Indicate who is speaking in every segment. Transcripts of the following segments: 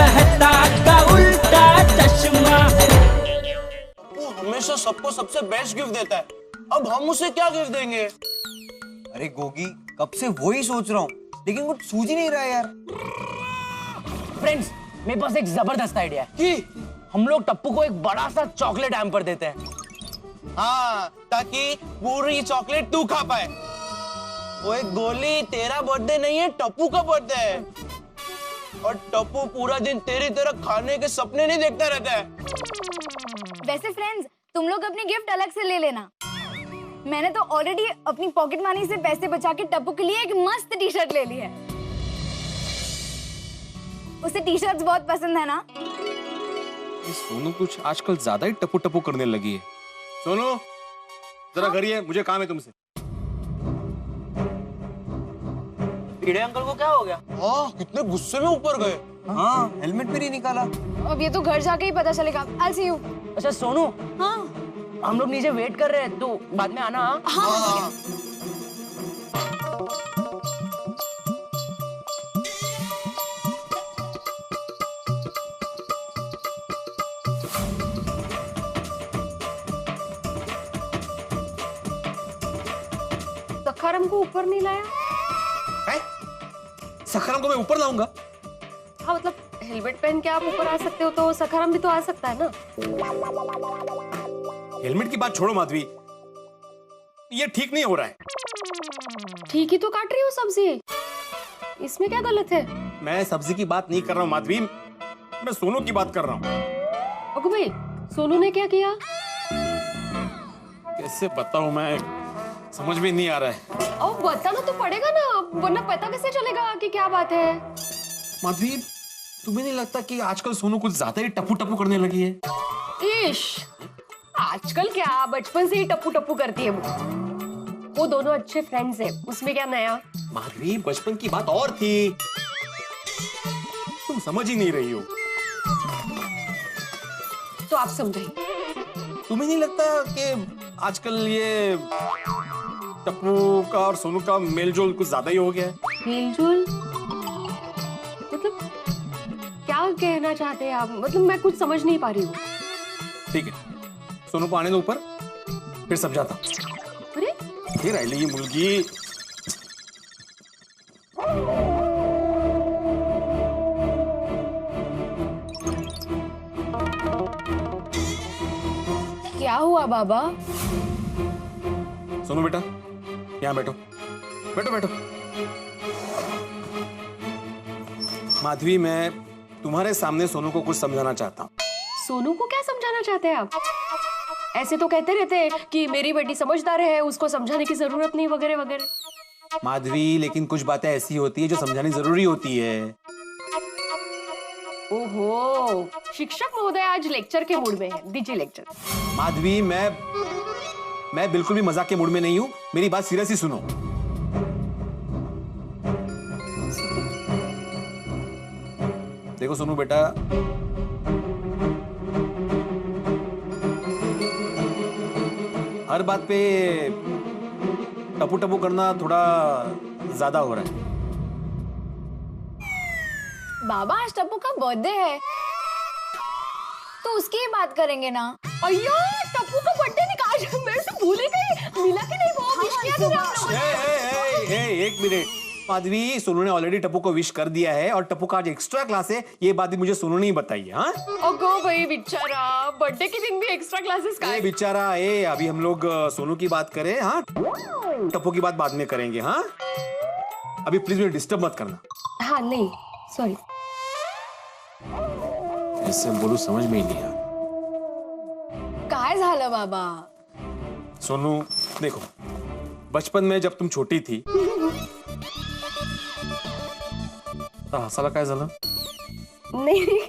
Speaker 1: मेहता का उल्टा चश्मा।
Speaker 2: वो हमेशा सबको सबसे बेस्ट गिफ्ट देता है, अब हम उसे क्या गिफ्ट देंगे?
Speaker 3: अरे गोगी, कब से वही सोच रहा हूँ, लेकिन कुछ सूझ ही नहीं रहा यार।
Speaker 4: फ्रेंड्स, मेरे पास एक जबरदस्त आइडिया है कि हम लोग टप्पू को एक बड़ा सा चॉकलेट हैम्पर देते हैं।
Speaker 2: हाँ, ताकि पूरी चॉकलेट तू खा पाए। ओए गोली, तेरा बर्थडे नहीं है, टप्पू का बर्थडे है, और टप्पू पूरा दिन तेरी तरह खाने के सपने नहीं देखता रहता है।
Speaker 5: वैसे फ्रेंड्स, तुम लोग अपनी गिफ्ट अलग से ले लेना। मैंने तो ऑलरेडी अपनी पॉकेट मनी से पैसे बचा के टप्पू के लिए एक मस्त टी शर्ट ले ली है। उसे टी शर्ट्स बहुत पसंद है ना?
Speaker 6: ये सोनू कुछ आजकल ज्यादा ही टपू टपू करने लगी है। सोनू, जरा घर ही है, मुझे काम है तुमसे।
Speaker 4: कीड़े अंकल को क्या हो गया?
Speaker 2: हाँ, कितने गुस्से में ऊपर गए।
Speaker 3: हाँ, हेलमेट भी नहीं निकाला।
Speaker 5: अब ये तो घर जाके ही पता चलेगा। I'll see you।
Speaker 4: अच्छा सोनू,
Speaker 5: हाँ
Speaker 4: हम लोग नीचे वेट कर रहे हैं, तू बाद में आना।
Speaker 5: हाँ।
Speaker 7: सखारम को ऊपर नहीं लाया?
Speaker 6: सखाराम को मैं ऊपर लाऊंगा?
Speaker 7: हाँ मतलब हेलमेट पहन के आप ऊपर आ सकते हो, तो सखारम भी तो आ सकता है ना।
Speaker 6: हेलमेट की बात छोड़ो माधवी, ये ठीक नहीं हो रहा है।
Speaker 7: ठीक ही तो काट रही हूँ सब्जी, इसमें क्या गलत है?
Speaker 6: मैं सब्जी की बात नहीं कर रहा हूँ माधवी, मैं सोनू की बात कर रहा हूँ।
Speaker 7: अगो भाई, सोनू ने क्या किया?
Speaker 6: कैसे बताऊं मैं, समझ में नहीं आ रहा है।
Speaker 7: अब बताना तो पड़ेगा ना, वरना पता कैसे चलेगा कि क्या बात है?
Speaker 6: माधवी, तुम्हें नहीं लगता कि आजकल सोनू कुछ ज्यादा ही टपू टपू करने लगी है?
Speaker 7: इश, आजकल क्या, बचपन से ही टप्पू टप्पू करती है वो दोनों अच्छे फ्रेंड्स हैं, उसमें क्या नया?
Speaker 6: माधवी, बचपन की बात और थी, तुम समझ ही नहीं रही हो।
Speaker 7: तो आप समझाइए।
Speaker 6: तुम्हें नहीं लगता कि आजकल ये टप्पू का और सोनू का मेलजोल कुछ ज्यादा ही हो गया है?
Speaker 7: मेलजोल मतलब क्या कहना चाहते हैं आप? मतलब मैं कुछ समझ नहीं पा रही हूँ।
Speaker 6: ठीक है, सोनू को आने दो ऊपर, फिर समझाता हूँ।
Speaker 7: अरे
Speaker 6: ये राहिली मुलगी।
Speaker 5: क्या हुआ बाबा?
Speaker 6: सोनू बेटा, यहाँ बैठो, बैठो बैठो। माधवी, मैं तुम्हारे सामने सोनू को कुछ समझाना चाहता हूँ।
Speaker 7: सोनू को क्या समझाना चाहते हैं आप? ऐसे तो कहते रहते हैं कि मेरी बेटी समझदार है, उसको समझाने की जरूरत नहीं, वगैरह वगैरह।
Speaker 6: माधवी, लेकिन कुछ बातें ऐसी होती है जो समझानी जरूरी होती है।
Speaker 7: ओहो, शिक्षक महोदय आज लेक्चर के मूड में है, दीजिए लेक्चर।
Speaker 6: माधवी, मैं बिल्कुल भी मजाक के मूड में नहीं हूँ, मेरी बात सीरियसली सुनो। देखो सोनू बेटा, हर बात पे टपू टपू करना थोड़ा ज्यादा हो रहा है।
Speaker 5: बाबा, आज टप्पू का बर्थडे है, तो उसकी ही बात करेंगे ना।
Speaker 7: अय्या, टप्पू का बर्थडे निकाल, मैं तो भूल ही गई। मिला कि नहीं वो? विश किया तुमने आप लोगों ने?
Speaker 6: एक मिनट माधवी, सोनू ने ऑलरेडी टप्पू को विश कर दिया है, और टप्पू का आज एक्स्ट्रा क्लास है, ये बात भी मुझे सोनू ने ही बताई है। हाँ
Speaker 7: ओगो भाई बेचारा, बर्थडे के दिन भी एक्स्ट्रा क्लासेस का है।
Speaker 6: बेचारा, अभी हम लोग सोनू की बात करें, हाँ टप्पू की बात बाद में करेंगे। हाँ अभी प्लीज मुझे डिस्टर्ब मत करना।
Speaker 7: हाँ नहीं, सॉरी।
Speaker 6: ऐसे बोलू समझ में ही नहीं आया।
Speaker 5: काय झालं बाबा?
Speaker 6: सोनू देखो, बचपन में जब तुम छोटी थी, हसायला काय झालं?
Speaker 7: नहीं,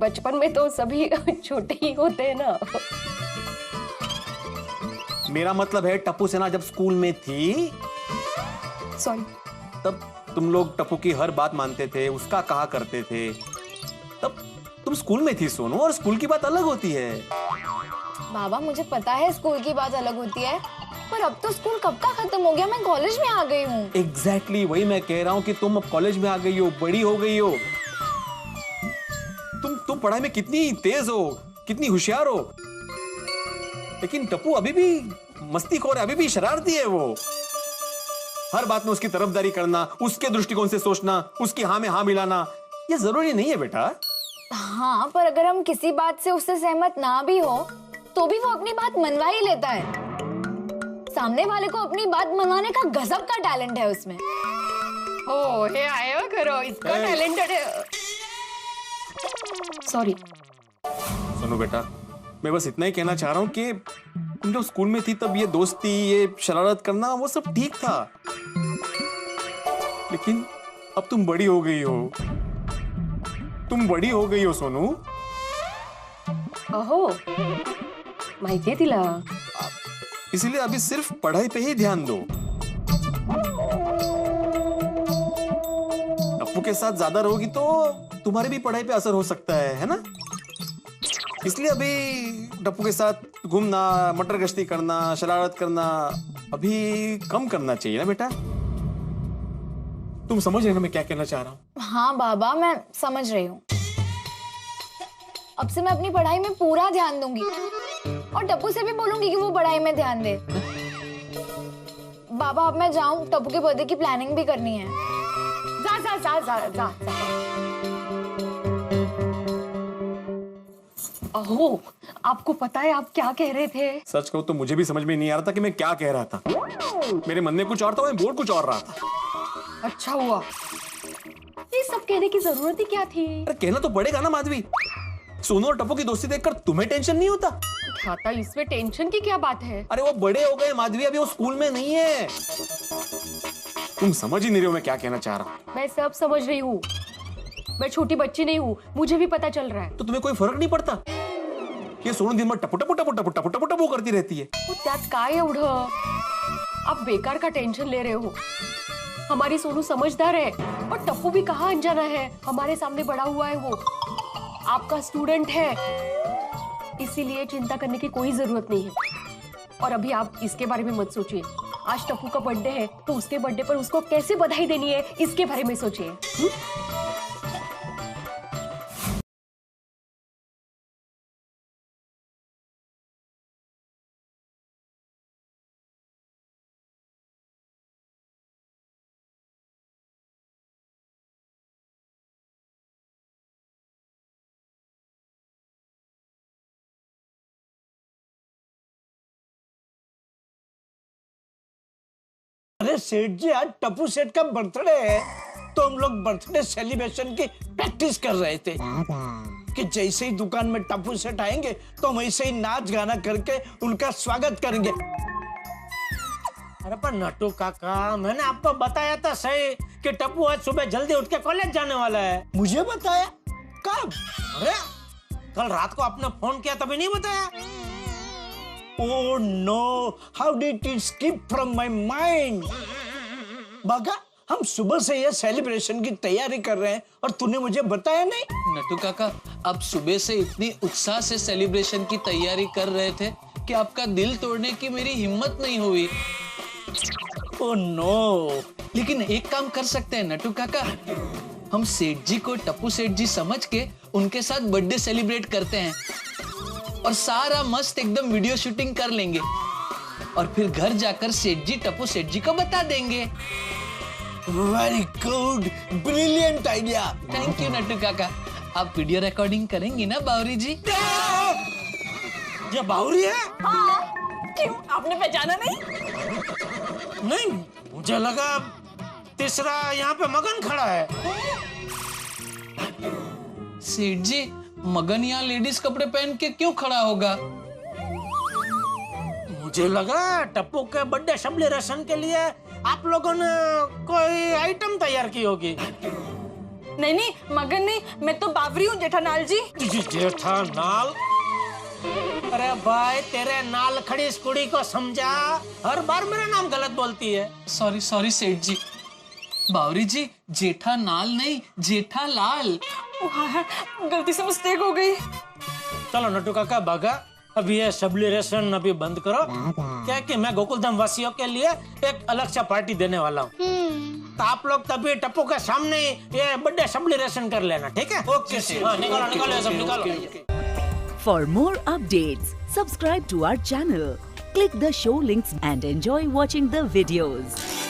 Speaker 7: बचपन में तो सभी छोटे ही होते हैं ना।
Speaker 6: मेरा मतलब है टप्पू सेना जब स्कूल में थी,
Speaker 7: सॉरी,
Speaker 6: तब तुम लोग टप्पू की हर बात मानते थे, उसका कहा करते थे। तब तुम स्कूल में थी सोनू, और स्कूल की बात अलग होती है।
Speaker 5: बाबा, मुझे पता है स्कूल की बात अलग होती है, पर अब तो स्कूल कब का खत्म हो गया, मैं कॉलेज में आ गई हूँ।
Speaker 6: एग्जैक्टली वही मैं कह रहा हूँ कि तुम अब कॉलेज में आ गई हो, बड़ी हो गई हो। पढ़ाई में कितनी तेज हो, कितनी होशियार हो, लेकिन टप्पू अभी भी मस्तीखोर है, अभी भी शरारती है वो। हर बात में उसकी तरफदारी करना, उसके दृष्टिकोण से सोचना, उसकी हाँ में हाँ मिलाना, ये जरूरी नहीं है बेटा।
Speaker 5: हाँ, पर अगर हम किसी बात से उससे सहमत ना भी हो तो भी वो अपनी बात मनवा ही लेता है। सामने वाले को अपनी बात मनवाने का गजब का टैलेंट है उसमें।
Speaker 7: ओ हे आया करो, इसका टैलेंटेड है। सॉरी।
Speaker 6: सुनो बेटा, मैं बस इतना ही कहना चाह रहा हूँ कि तुम जब स्कूल में थी तब ये दोस्ती, ये शरारत करना, वो सब ठीक था, लेकिन अब तुम बड़ी हो गई हो, तुम बड़ी हो गई हो सोनू।
Speaker 7: अहो, माहिती तिला।
Speaker 6: इसीलिए अभी सिर्फ पढ़ाई पे ही ध्यान दो। टप्पू के साथ ज्यादा रहोगी तो तुम्हारी भी पढ़ाई पे असर हो सकता है ना? इसलिए अभी टप्पू के साथ घूमना, मटर गश्ती करना, शरारत करना अभी कम करना चाहिए ना बेटा? तुम समझ रहे हो मैं क्या कहना चाह रहा हूँ?
Speaker 5: हाँ बाबा, मैं समझ रही हूँ। अब से मैं अपनी पढ़ाई में पूरा ध्यान दूंगी और टप्पू से भी बोलूंगी कि वो पढ़ाई में ध्यान दे। बाबा, अब मैं जाऊं, टप्पू के बर्थडे की प्लानिंग भी करनी है। जा जा जा जा जा, जा।
Speaker 7: अहो, आपको पता है आप क्या कह रहे थे?
Speaker 6: सच कहूँ तो मुझे भी समझ में नहीं आ रहा था कि मैं क्या कह रहा था। मेरे मन में कुछ और था, मैं बोल कुछ और रहा था।
Speaker 7: अच्छा हुआ। ये सब कहने की जरूरत ही क्या थी?
Speaker 6: अरे कहना तो पड़ेगा ना माधवी। सोनू और टप्पू की दोस्ती देखकर तुम्हें टेंशन नहीं होता?
Speaker 7: खाता, इसमें टेंशन की क्या बात है?
Speaker 6: अरे वो बड़े हो गए माधवी, अभी वो स्कूल में नहीं है। तुम समझ ही नहीं रहे हो मैं क्या कहना चाह रहा हूँ।
Speaker 7: मैं सब समझ रही हूँ। मैं छोटी बच्ची नहीं हूँ, मुझे भी पता चल रहा है।
Speaker 6: तो तुम्हें कोई फर्क नहीं पड़ता कि सोनू दिन भर टपू टपू टपू टपू टपू टपू टपू करती रहती है?
Speaker 7: तो त्यात काय एवढं? आप बेकार का टेंशन ले रहे हो। हमारी सोनू समझदार है और टप्पू भी कहाँ अनजाना है, हमारे सामने बड़ा हुआ है वो। आपका स्टूडेंट है, इसीलिए चिंता करने की कोई जरूरत नहीं है। और अभी आप इसके बारे में मत सोचिए। आज टप्पू का बर्थडे है तो उसके बर्थडे पर उसको कैसे बधाई देनी है, इसके बारे में सोचिए।
Speaker 1: अरे सेठ जी, आज टप्पू सेठ का बर्थडे है तो हम लोग बर्थडे सेलिब्रेशन की प्रैक्टिस कर रहे थे कि जैसे ही दुकान में टप्पू सेठ आएंगे तो हम ऐसे ही नाच गाना करके उनका स्वागत करेंगे। अरे पर नटू काका, मैंने आपको बताया था सही कि टप्पू आज सुबह जल्दी उठ के कॉलेज जाने वाला है। मुझे बताया? कब? अरे कल रात को आपने फोन किया तभी नहीं बताया? Oh no! How did it skip from my mind? बागा, हम सुबह से ये सेलिब्रेशन की तैयारी कर रहे हैं और तूने मुझे बताया नहीं?
Speaker 8: नटू काका, आप सुबह से इतनी उत्साह से सेलिब्रेशन की तैयारी कर रहे थे कि आपका दिल तोड़ने की मेरी हिम्मत नहीं हुई।
Speaker 1: Oh no!
Speaker 8: लेकिन एक काम कर सकते हैं नटू काका, हम सेठ जी को टप्पू सेठ जी समझ के उनके साथ बर्थडे सेलिब्रेट करते हैं और सारा मस्त एकदम वीडियो शूटिंग कर लेंगे और फिर घर जाकर सेठ जी टप्पू सेठ जी को बता देंगे।
Speaker 1: Very good, brilliant idea.
Speaker 8: Thank you Natu काका। आप वीडियो रिकॉर्डिंग करेंगी ना बावरी जी?
Speaker 1: ये बावरी है?
Speaker 5: हाँ, क्यों? आपने पहचाना नहीं?
Speaker 1: नहीं, मुझे लगा तीसरा यहाँ पे मगन खड़ा है।
Speaker 8: सेठ जी, मगन यहाँ लेडीज कपड़े पहन के क्यों खड़ा होगा?
Speaker 1: मुझे लगा टप्पू के बर्थडे सेलिब्रेशन के लिए आप लोगों ने कोई आइटम तैयार की होगी।
Speaker 5: नहीं नहीं, मगन नहीं, मैं तो बावरी हूँ जेठालाल जी।
Speaker 1: जेठालाल? अरे भाई, तेरे नाल खड़ी इस कुड़ी को समझा, हर बार मेरा नाम गलत बोलती है।
Speaker 8: सॉरी सॉरी सेठ जी। बावरी जी, जेठा नाल नहीं, जेठालाल।
Speaker 5: गलती से मिस्टेक हो गई।
Speaker 1: चलो नटू काका, भागा अभी ये सेलिब्रेशन अभी बंद करो, क्या कि मैं गोकुलधाम वासियों के लिए एक अलग सा पार्टी देने वाला हूँ। तो आप लोग तभी टप्पू के सामने ये बर्थडे सेलिब्रेशन कर लेना, ठीक है? ओके हाँ, निकालो निकालो ये सब निकालो।
Speaker 9: For more updates, subscribe to our channel, click the show links and enjoy watching the videos.